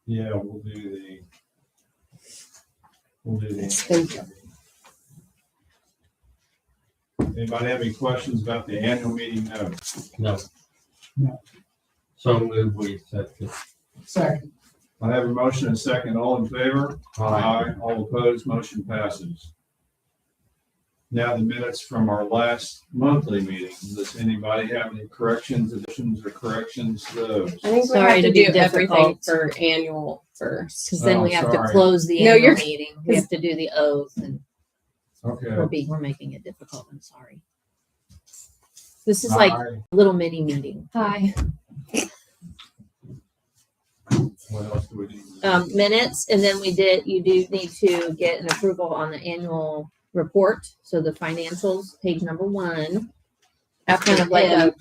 Yeah, we'll do the. Thank you. Anybody have any questions about the annual meeting notes? No. No. So move we accept it. Second. I have a motion and a second. All in favor? Aye. All opposed, motion passes. Now the minutes from our last monthly meeting. Does anybody have any corrections, additions, or corrections to those? I think we Sorry have to to be do everything difficult. for annual first. Because then Oh, we have to sorry. close the No, annual you're- meeting. We have to do the oath, and Okay. we're making it difficult. I'm sorry. This is like a little mini meeting. Hi. What else do we need? Minutes, and then you do need to get an approval on the annual report. So the financials, page number 1. Kind of like a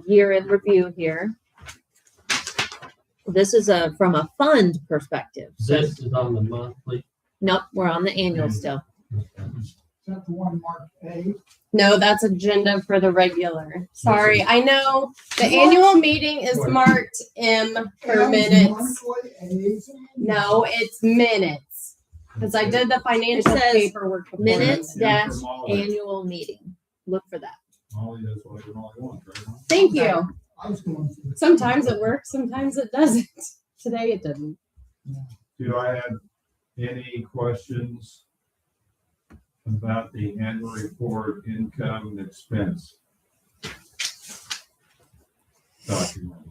year in review here. This is from a fund perspective. So, This is on the monthly. nope, we're on the annual still. Is that the one marked A? No, that's agenda for the regular. Sorry, I know the annual meeting is marked M for minutes. No, it's minutes. Because I did the financial It says paperwork. before. Minutes Yeah, dash from Molly. annual meeting. Look for that. Molly does what you want, right? Thank you. I was going through. Sometimes it works, sometimes it doesn't. Today it didn't. Do I have any questions about the annual report, income and expense document?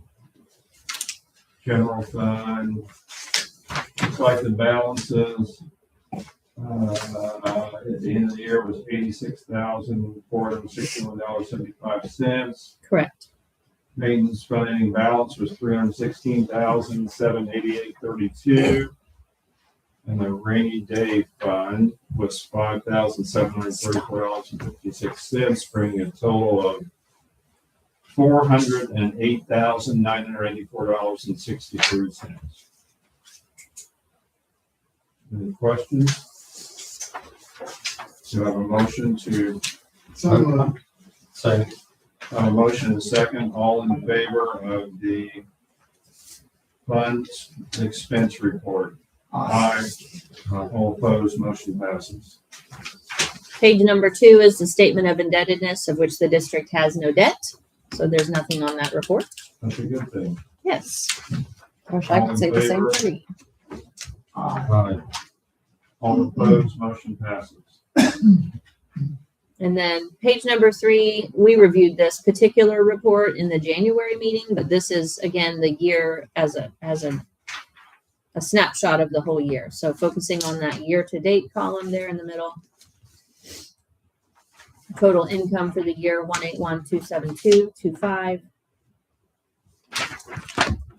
General fund, looks like the balances at the end of the year was $86,461.75. Correct. Maintenance funding balance was $316,788.32. And the rainy day fund was $5,734.56, bringing a total of $408,984.63. Any questions? Do I have a motion to, So moved. So a motion and a second, all in favor of the funds expense report? Aye. All opposed, motion passes. Page number 2 is the statement of indebtedness, of which the district has no debt. So there's nothing on that report. That's a good thing. Yes. Wish I All could in say the same favor? thing. Aye. All opposed, motion passes. And then page number 3, we reviewed this particular report in the January meeting, but this is again the year as a snapshot of the whole year. So focusing on that year-to-date column there in the middle. Total income for the year 181,272.25.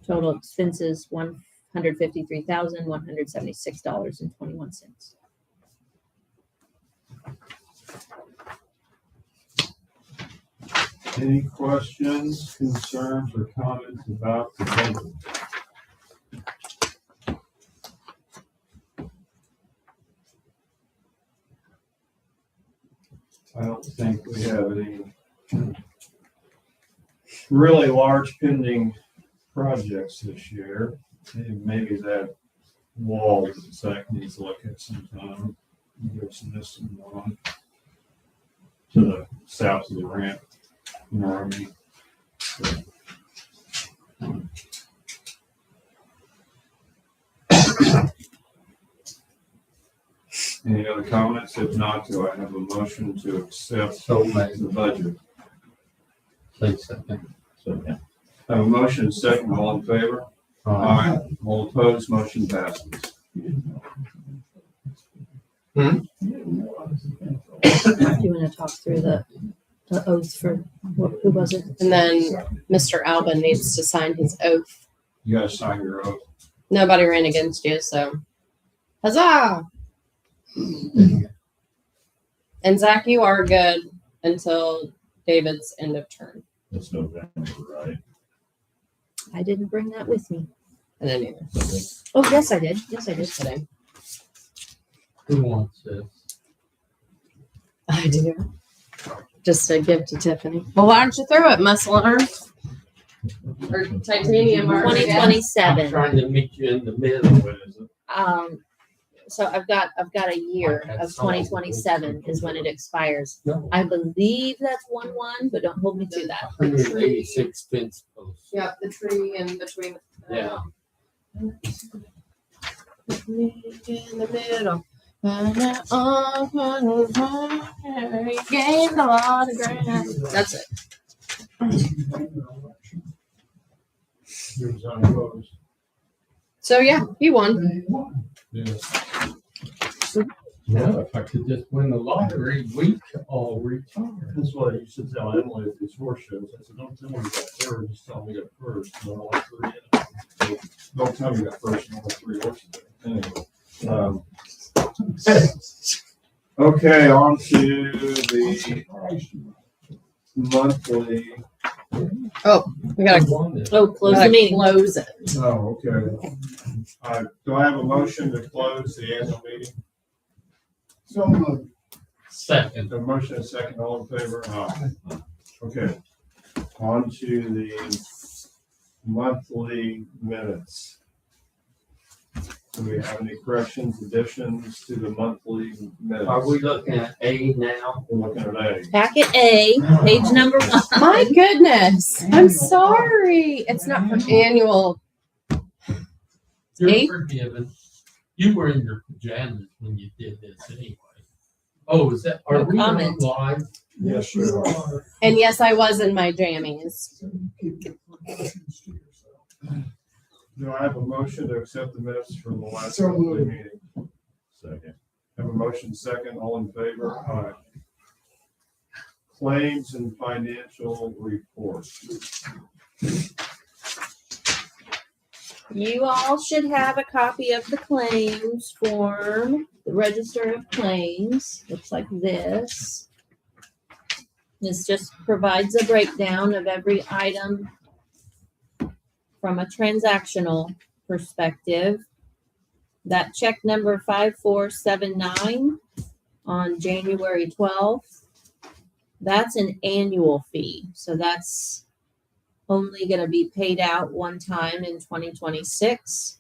Total expenses $153,176.21. Any questions, concerns, or comments about the budget? I don't think we have any really large pending projects this year. Maybe that wall that Zach needs to look at sometime. There's this one to the south of the ramp. You know what I mean? Any other comments? If not, do I have a motion to accept So made. the budget? Say second. So, yeah. I have a motion, second, all in favor? Aye. All opposed, motion passes. Do you want to talk through the oath for who was it? And then Mr. Alvin needs to sign his oath. You gotta sign your oath. Nobody ran against you, so huzzah! And Zach, you are good until David's end of term. That's November, right? I didn't bring that with me. And then you. Oh, yes, I did. Yes, I did. Just kidding. Who wants this? I do. Just a gift to Tiffany. Well, why don't you throw it, muscle arm? or titanium art. Twenty I'm twenty-seven. trying to meet you in the middle. What is it? So I've got a year of 2027 is when it expires. No, I believe that's 1/1, but don't hold me to that. 186 fence posts. Yep, the tree in between. Yeah. In the middle. Gained a lot of ground. That's it. Yours unopposed. So yeah, he won. They won. Yes. Now, if I could just win the lottery, we could all retire. That's why you should tell Emily at these horse shows. I said, don't tell me you got third, just tell me you got first. And I want three in it. So, don't tell me you got first and only three horses there. Anyway. Okay, on to the monthly. We gotta Oh, close the meeting. close it. Oh, okay. Do I have a motion to close the annual meeting? So moved. Second. The motion is second, all in favor? Aye. Okay. On to the monthly minutes. Do we have any corrections, additions to the monthly minutes? Are we looking at A now? We're looking at A. Packet A, page number 1. My goodness. I'm sorry. It's not for annual. You're A? forgiven. You were in your pajamas when you did this anyway. Oh, is that, are No we on comment. live? Yes, we are. And yes, I was in my jammies. So keep your predictions to yourself. Do I have a motion to accept the minutes from the last So monthly moved. meeting? Second. Have a motion second, all in favor? Aye. Claims and financial reports. You all should have a copy of the claims form, the register of claims. Looks like this. This just provides a breakdown of every item from a transactional perspective. That check number 5479 on January 12th, that's an annual fee. So that's only going to be paid out one time in 2026.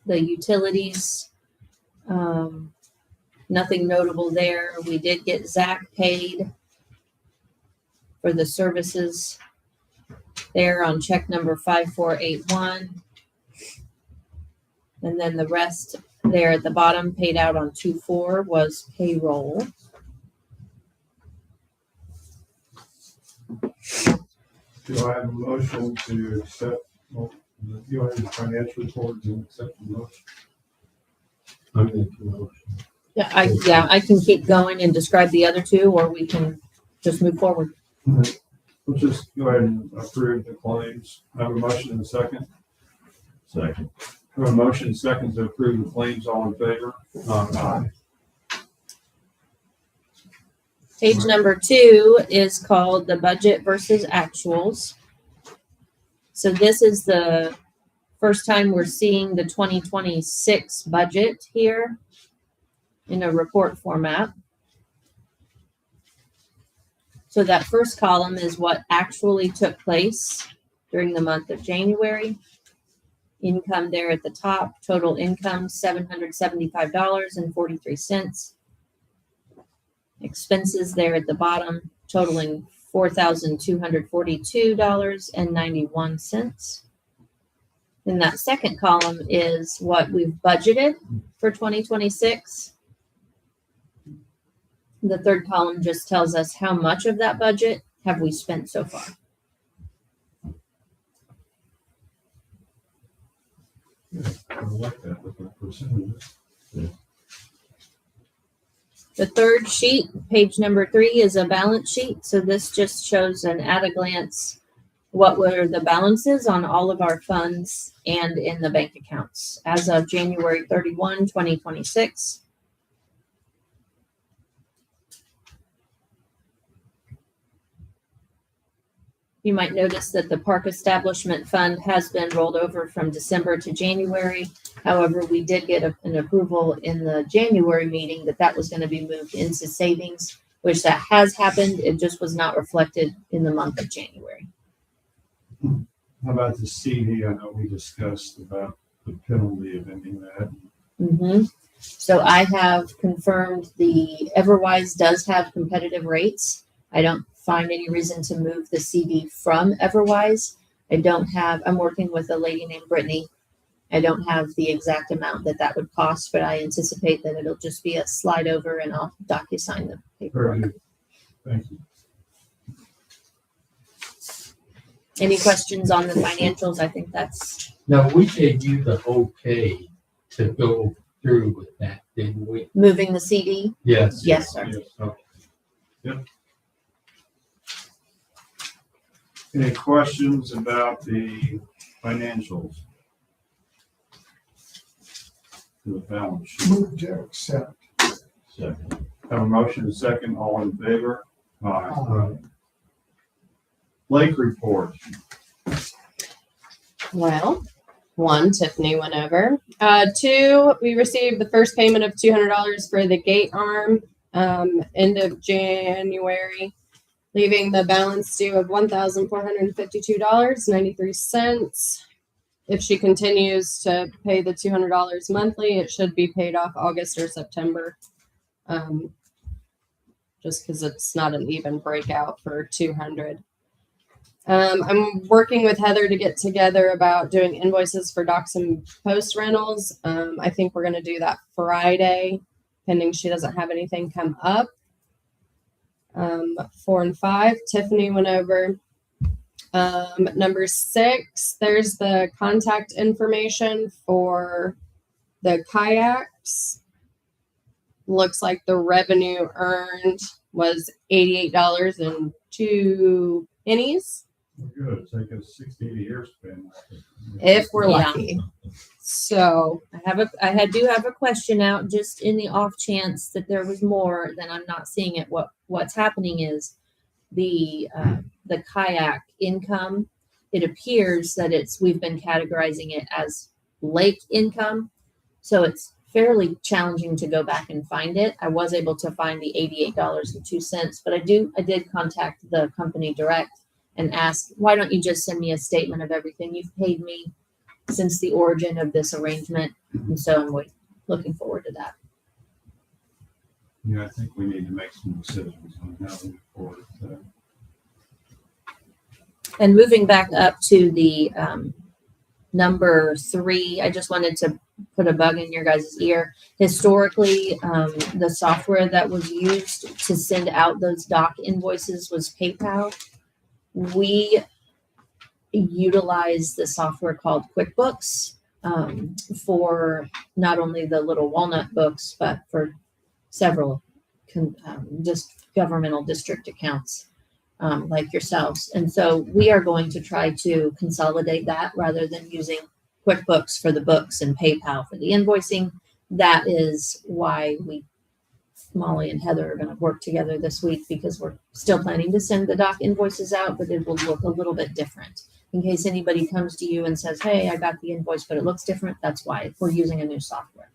The utilities, nothing notable there. We did get Zach paid for the services there on check number 5481. And then the rest there at the bottom paid out on 2/4 was payroll. Do I have a motion to accept, do I have the financial report and accept the motion? I'm making a motion. Yeah, I can keep going and describe the other two, or we can just move forward. We'll just go ahead and approve the claims. I have a motion and a second. Second. I have a motion and second to approve the claims, all in favor? Aye. Page number 2 is called the budget versus actuals. So this is the first time we're seeing the 2026 budget here in a report format. So that first column is what actually took place during the month of January. Income there at the top, total income $775.43. Expenses there at the bottom, totaling $4,242.91. Then that second column is what we've budgeted for 2026. The third column just tells us how much of that budget have we spent so far. I like that with the percentages. The third sheet, page number 3, is a balance sheet. So this just shows an at a glance what were the balances on all of our funds and in the bank accounts as of January 31, 2026. You might notice that the Park Establishment Fund has been rolled over from December to January. However, we did get an approval in the January meeting that was going to be moved into savings. which that has happened. It just was not reflected in the month of January. How about the CD? I know we discussed about the penalty of ending that. Mm-hmm. So I have confirmed the Everwise does have competitive rates. I don't find any reason to move the CD from Everwise. I'm working with a lady named Brittany. I don't have the exact amount that would cost, but I anticipate that it'll just be a slide over and I'll DocuSign the Very paperwork. good. Thank you. Any questions on the financials? I think that's Now, we gave you the okay to go through with that, didn't we? moving the CD. Yes. Yes, sir. Yes, okay. Yep. Any questions about the financials? To the balance sheet. Move to accept. Second. Have a motion and second, all in favor? Aye. Lake report. Well, one, Tiffany went over. Two, we received the first payment of $200 for the gate arm, end of January, leaving the balance due of $1,452.93. If she continues to pay the $200 monthly, it should be paid off August or September. Just because it's not an even breakout for 200. I'm working with Heather to get together about doing invoices for docks and post rentals. I think we're going to do that Friday, pending she doesn't have anything come up. 4 and 5, Tiffany went over. Number 6, there's the contact information for the kayaks. Looks like the revenue earned was $88.02. Good. Take us 60 years spend. If we're Yeah. lucky. So I do have a question out just in the off chance that there was more, then I'm not seeing it. What's happening is the kayak income, it appears that we've been categorizing it as lake income. So it's fairly challenging to go back and find it. I was able to find the $88.02, but I did contact the company direct and ask, why don't you just send me a statement of everything you've paid me since the origin of this arrangement? And so I'm looking forward to that. Yeah, I think we need to make some decisions on how to move forward. And moving back up to the number 3, I just wanted to put a bug in your guys' ear. Historically, the software that was used to send out those doc invoices was PayPal. We utilize the software called QuickBooks for not only the little walnut books, but for several just governmental district accounts like yourselves. And so we are going to try to consolidate that rather than using QuickBooks for the books and PayPal for the invoicing. That is why Molly and Heather are going to work together this week, because we're still planning to send the doc invoices out, but it will look a little bit different. In case anybody comes to you and says, hey, I got the invoice, but it looks different, that's why we're using a new software.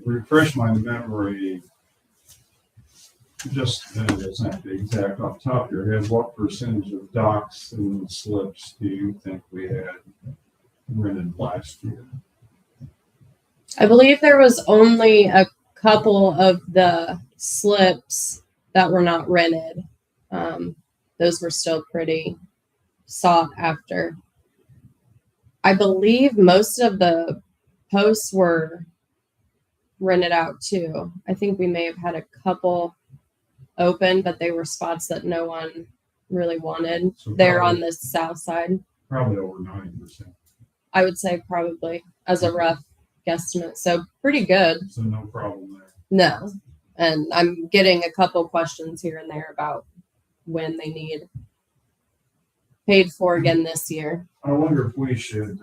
Refresh my memory. Just, it's not the exact off the top of your head, what percentage of docks and slips do you think we had rented last year? I believe there was only a couple of the slips that were not rented. Those were still pretty sought after. I believe most of the posts were rented out too. I think we may have had a couple open, but they were spots that no one really wanted. So They're probably- on the south side. Probably over 90%. I would say probably as a rough guesstimate. So pretty good. So no problem there. No. And I'm getting a couple questions here and there about when they need paid for again this year. I wonder if we should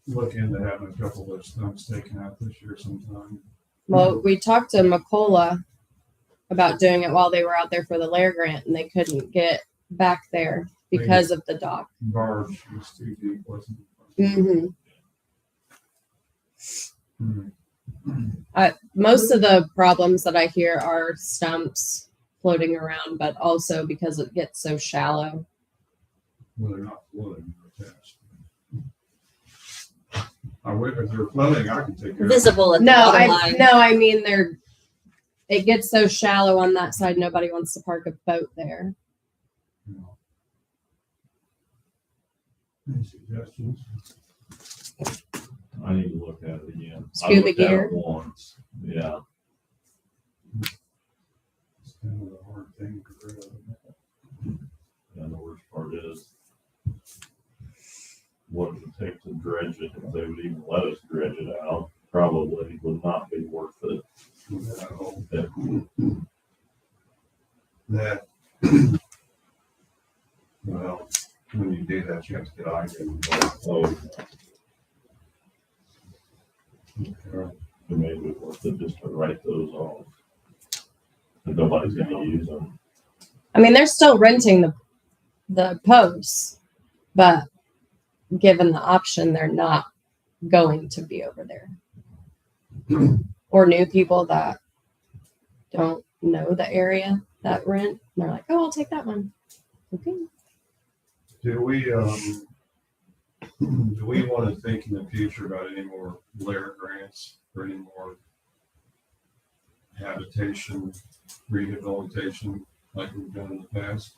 look into having a couple of those stumps taken out this year sometime. Well, we talked to McCullough about doing it while they were out there for the Lair grant, and they couldn't get back there because of the dock. Barge was too deep, wasn't it? Mm-hmm. Hmm. Most of the problems that I hear are stumps floating around, but also because it gets so shallow. Well, they're not flooding, they're attached. If they're flooding, I can take care of it. Visible at the No, bottom line. I mean it gets so shallow on that side, nobody wants to park a boat there. No. Any suggestions? I need to look at it again. I Scuba looked at gear? it once, yeah. It's kind of a hard thing to do. And the worst part is, what it would take to dredge it, if they would even let us dredge it out, probably would not be worth it. That, well, when you do that, you have to get eyes involved. So Okay. it may be worth it just to write those off. But nobody's gonna use them. I mean, they're still renting the posts, but given the option, they're not going to be over there. Or new people that don't know the area that rent, they're like, oh, I'll take that one. Okay. Do we want to think in the future about any more Blair grants or any more habitation, rehabilitation like we've done in the past?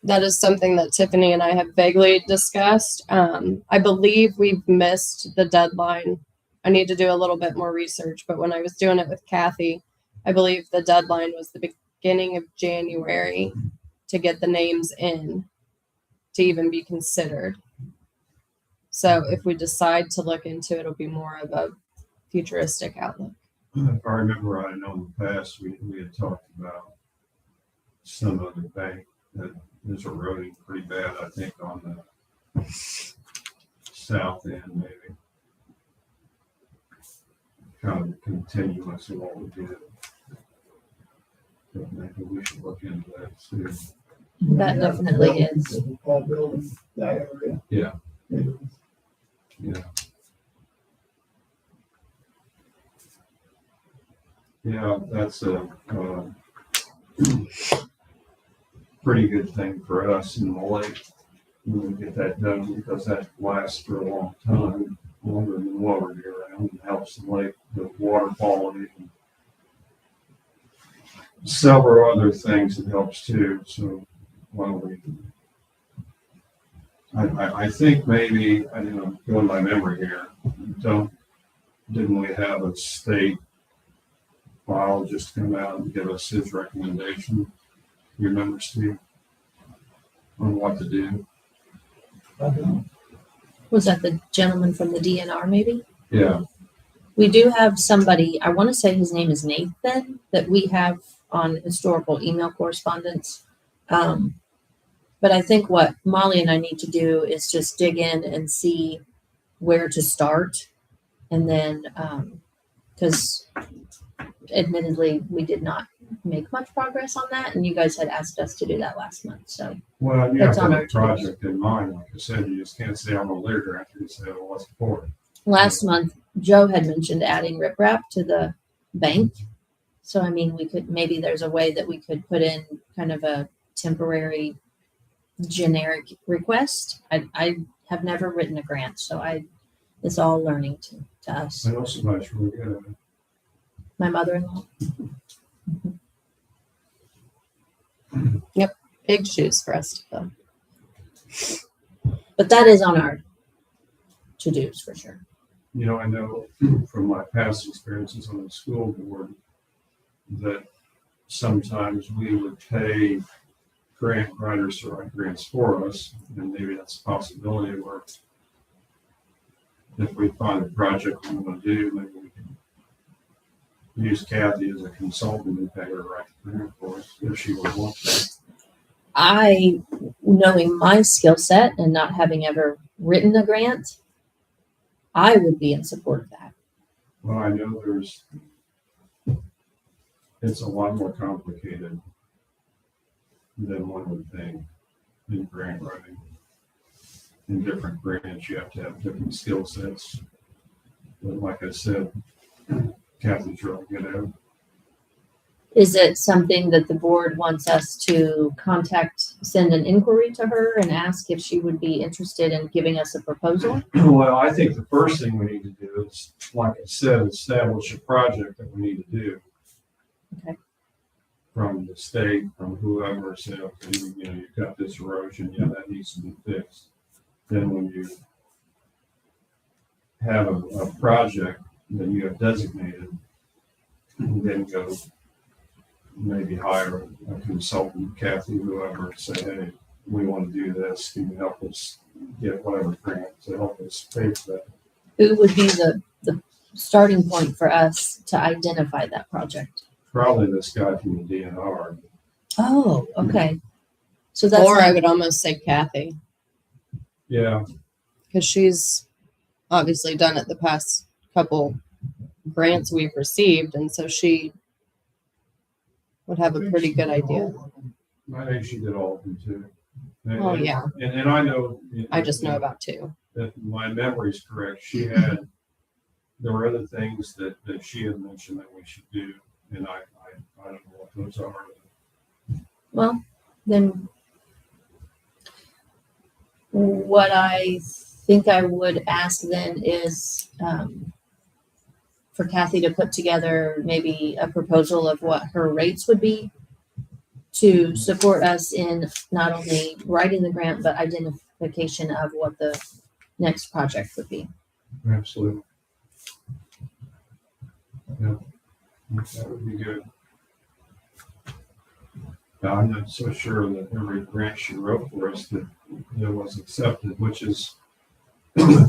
That is something that Tiffany and I have vaguely discussed. I believe we've missed the deadline. I need to do a little bit more research, but when I was doing it with Kathy, I believe the deadline was the beginning of January to get the names in to even be considered. So if we decide to look into it, it'll be more of a futuristic outlook. If I remember right, I know in the past, we had talked about some other bank that is eroding pretty bad, I think, on the south end, maybe. Kind of continuous of what we did. But maybe we should look into that too. That definitely is. All building that area. Yeah. It is. Yeah. Yeah, that's a pretty good thing for us in the lake when we get that done, because that lasts for a long time, longer than water year round, and helps the lake with water quality and several other things it helps too. So why don't we? I think maybe, going by memory here, didn't we have a state biologist come out and give us his recommendation? You remember, Steve? On what to do? Was that the gentleman from the DNR maybe? Yeah, We do have somebody, I want to say his name is Nathan, that we have on historical email correspondence. But I think what Molly and I need to do is just dig in and see where to start. And then, because admittedly, we did not make much progress on that. And you guys had asked us to do that last month. So well, you have That's to on have our a project in mind. Like I said, you just can't say I'm a layer director. You say, well, what's for it? last month, Joe had mentioned adding riprap to the bank. So, I mean, we could, maybe there's a way that we could put in kind of a temporary generic request. I have never written a grant, so it's all learning to us. I know somebody's really good at it. My mother-in-law. Big shoes for us to fill. But that is on our to-dos for sure. You know, I know from my past experiences on the school board that sometimes we would pay grant writers to write grants for us, and maybe that's a possibility where if we find a project we want to do, maybe we can use Kathy as a consultant and pay her to write the grant for us if she would want to. I, knowing my skill set and not having ever written a grant, I would be in support of that. Well, I know it's a lot more complicated than one would think in grant writing. In different grants, you have to have different skill sets. But like I said, Kathy's really good at it. Is it something that the board wants us to send an inquiry to her and ask if she would be interested in giving us a proposal? Well, I think the first thing we need to do is, like I said, establish a project that we need to do. Okay. From the state, from whoever, say, okay, you know, you've got this erosion, yeah, that needs to be fixed. Then when you have a project that you have designated, then go maybe hire a consultant, Kathy, whoever, say, hey, we want to do this, can you help us get whatever grant to help us pay for that? Who would be the starting point for us to identify that project? Probably this guy from the DNR. Oh, okay. So that's Or I not- would almost say Kathy, Yeah, because she's obviously done it the past couple grants we've received, and so she would have a pretty good idea. I think she did all of them too. And- Oh, yeah. And I know. I just know about two. If my memory's correct, there were other things that she had mentioned that we should do, and I don't know what those are. Well, then what I think I would ask then is for Kathy to put together maybe a proposal of what her rates would be to support us in not only writing the grant, but identification of what the next project would be. Absolutely. Yeah, that would be good. Now, I'm not so sure that every grant she wrote for us that was accepted, which is,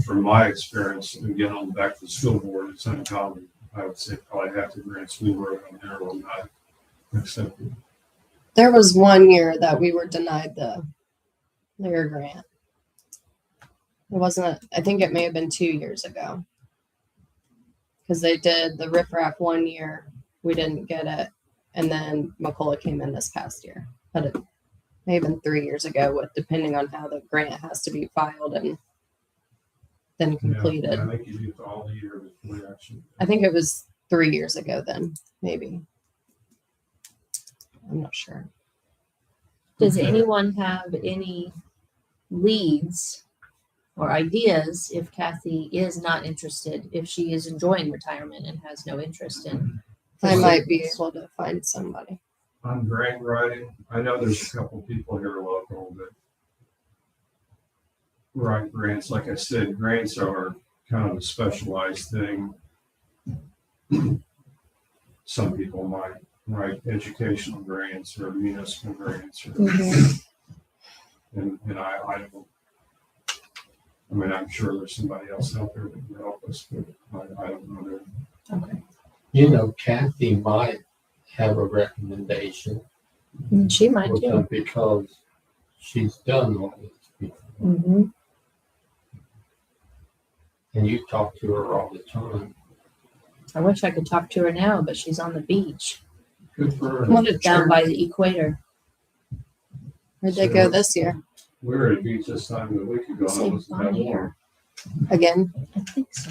from my experience, again, on back to the school board, it's uncommon. I would say probably half the grants we wrote on there were not accepted. There was one year that we were denied the Lear grant. It wasn't, I think it may have been 2 years ago. Because they did the riprap 1 year, we didn't get it. And then McCullough came in this past year. But it may have been 3 years ago, with depending on how the grant has to be filed and then completed. Yeah, I think you do it all the year before you actually. I think it was 3 years ago then, maybe. I'm not sure. Does Okay. anyone have any leads or ideas if Kathy is not interested, if she is enjoying retirement and has no interest in? I might be able to find somebody. On grant writing, I know there's a couple people here local that write grants. Like I said, grants are kind of a specialized thing. Some people might write educational grants or municipal grants, or, and I don't. I mean, I'm sure there's somebody else out there that can help us, but I don't know. Okay. You know, Kathy might have a recommendation She might with too. them because she's done all this before. Mm-hmm. And you talk to her all the time. I wish I could talk to her now, but she's on the beach Good for her. What a down jerk. by the equator. Where'd they go this year? We were at a beach this time a week ago. And Same it wasn't that fun warm. here. Again? I think so.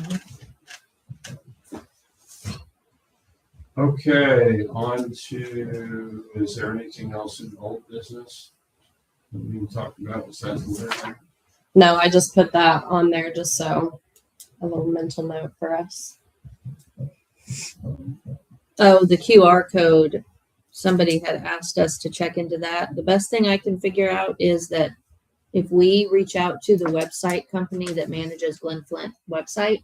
Okay, on to, is there anything else in old business that we can talk about besides the litter? No, I just put that on there just so a little mental note for us. Oh, the QR code. Somebody had asked us to check into that. The best thing I can figure out is that if we reach out to the website company that manages Glen Flint website,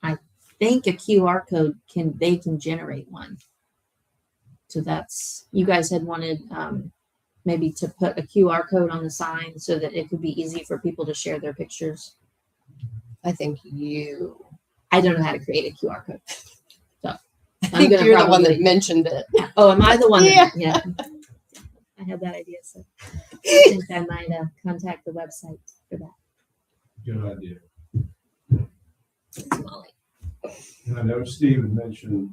I think a QR code they can generate one. So that's, you guys had wanted maybe to put a QR code on the sign so that it could be easy for people to share their pictures. I think you. I don't know how to create a QR code. So I think gonna you're the one that probably- mentioned it. Oh, am I the one? Yeah. Yeah. I had that idea, so I think I might contact the website for that. Good idea. Molly. And I know Steve had mentioned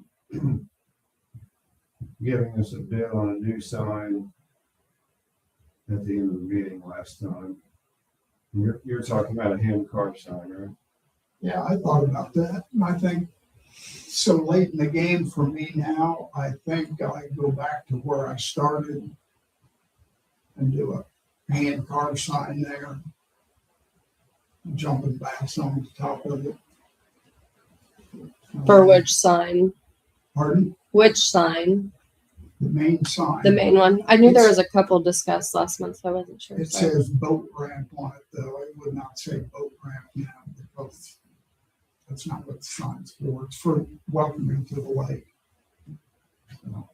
giving us a bid on a new sign at the end of the meeting last time. You're talking about a hand carved sign, right? Yeah, I thought about that, and I think So late in the game for me now, I think I go back to where I started and do a hand carved sign there. Jumping backs on the top of it. For which sign? Pardon? Which sign? The main sign. The main one. I knew there was a couple discussed last month, so I wasn't sure. It Sorry. says boat ramp on it, though. It would not say boat ramp now because that's not what the sign's for. It's for welcoming to the lake. So,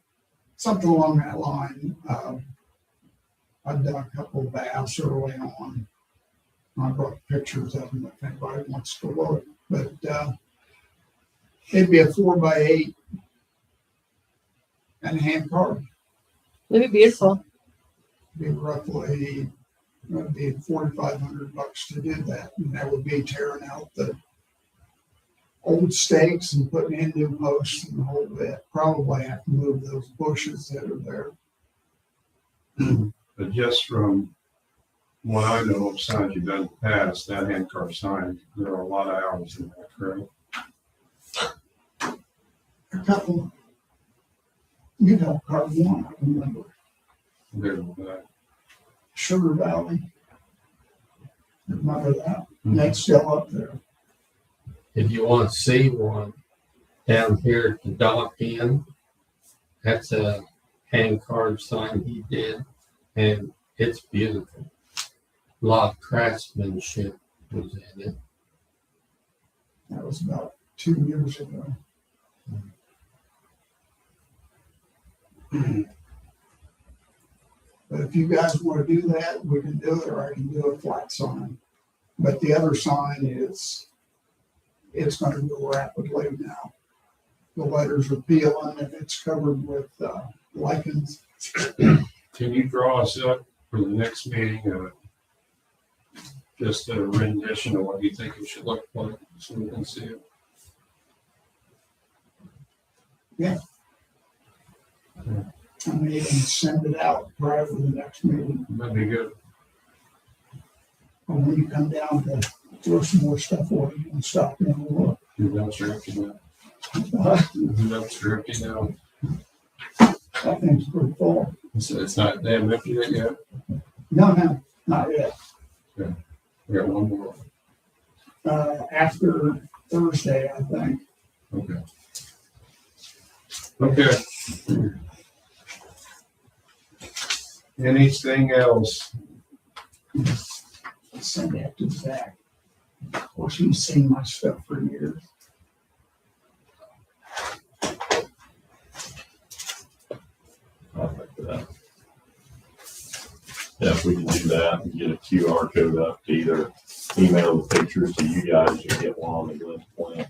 something along that line. I've done a couple of baths early on. I brought pictures of them if anybody wants to look. But it'd be a 4x8 and hand carved. It'd be beautiful. Be roughly, it'd be $4,500 to do that, and that would be tearing out the old stakes and putting in new posts and the whole bit. Probably have to move those bushes that are there. But just from what I know of signs you've done in the past, that hand carved sign, there are a lot of hours in that, correct? A couple, you know, carve one, I remember, There with that. Sugar Valley. Remember that? That's still up there. If you want to see one down here at the dock end, that's a hand carved sign he did, and it's beautiful. A lot of craftsmanship was in it. That was about 2 years ago. But if you guys want to do that, we can do it, or I can do a flat sign. But the other sign is, it's going to go rapidly now. The letters are peeling and it's covered with lichens. Can you draw us up for the next meeting, just a rendition of what you think it should look like, so we can see it? I may even send it out prior to the next meeting. That'd be good. And when you come down to throw some more stuff away, you can stop in and look. You're not sure if you know. You're not sure if you know. That thing's pretty full. It's not damn empty yet. No, not yet. We got one more. After Thursday, I think. Okay. Okay. Anything else? Send that to Zach. Of course, he's seen my stuff for years. I like that. Yeah, if we can do that and get a QR code up to either email the pictures to you guys or get one on the Glenn's Plant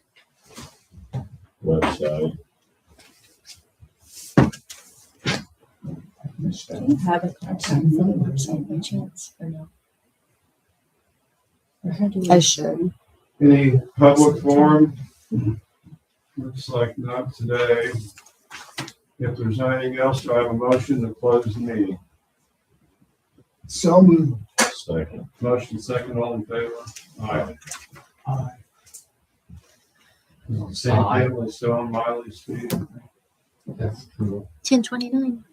website. Do you have a copy on the website by chance or no? Or how do you? I should. Any public forum? Looks like not today. If there's anything else, do I have a motion to close the meeting? So moved. Second. Motion second, all in favor? Aye. Aye. Same family, still on Miley Street. That's cool. 1029.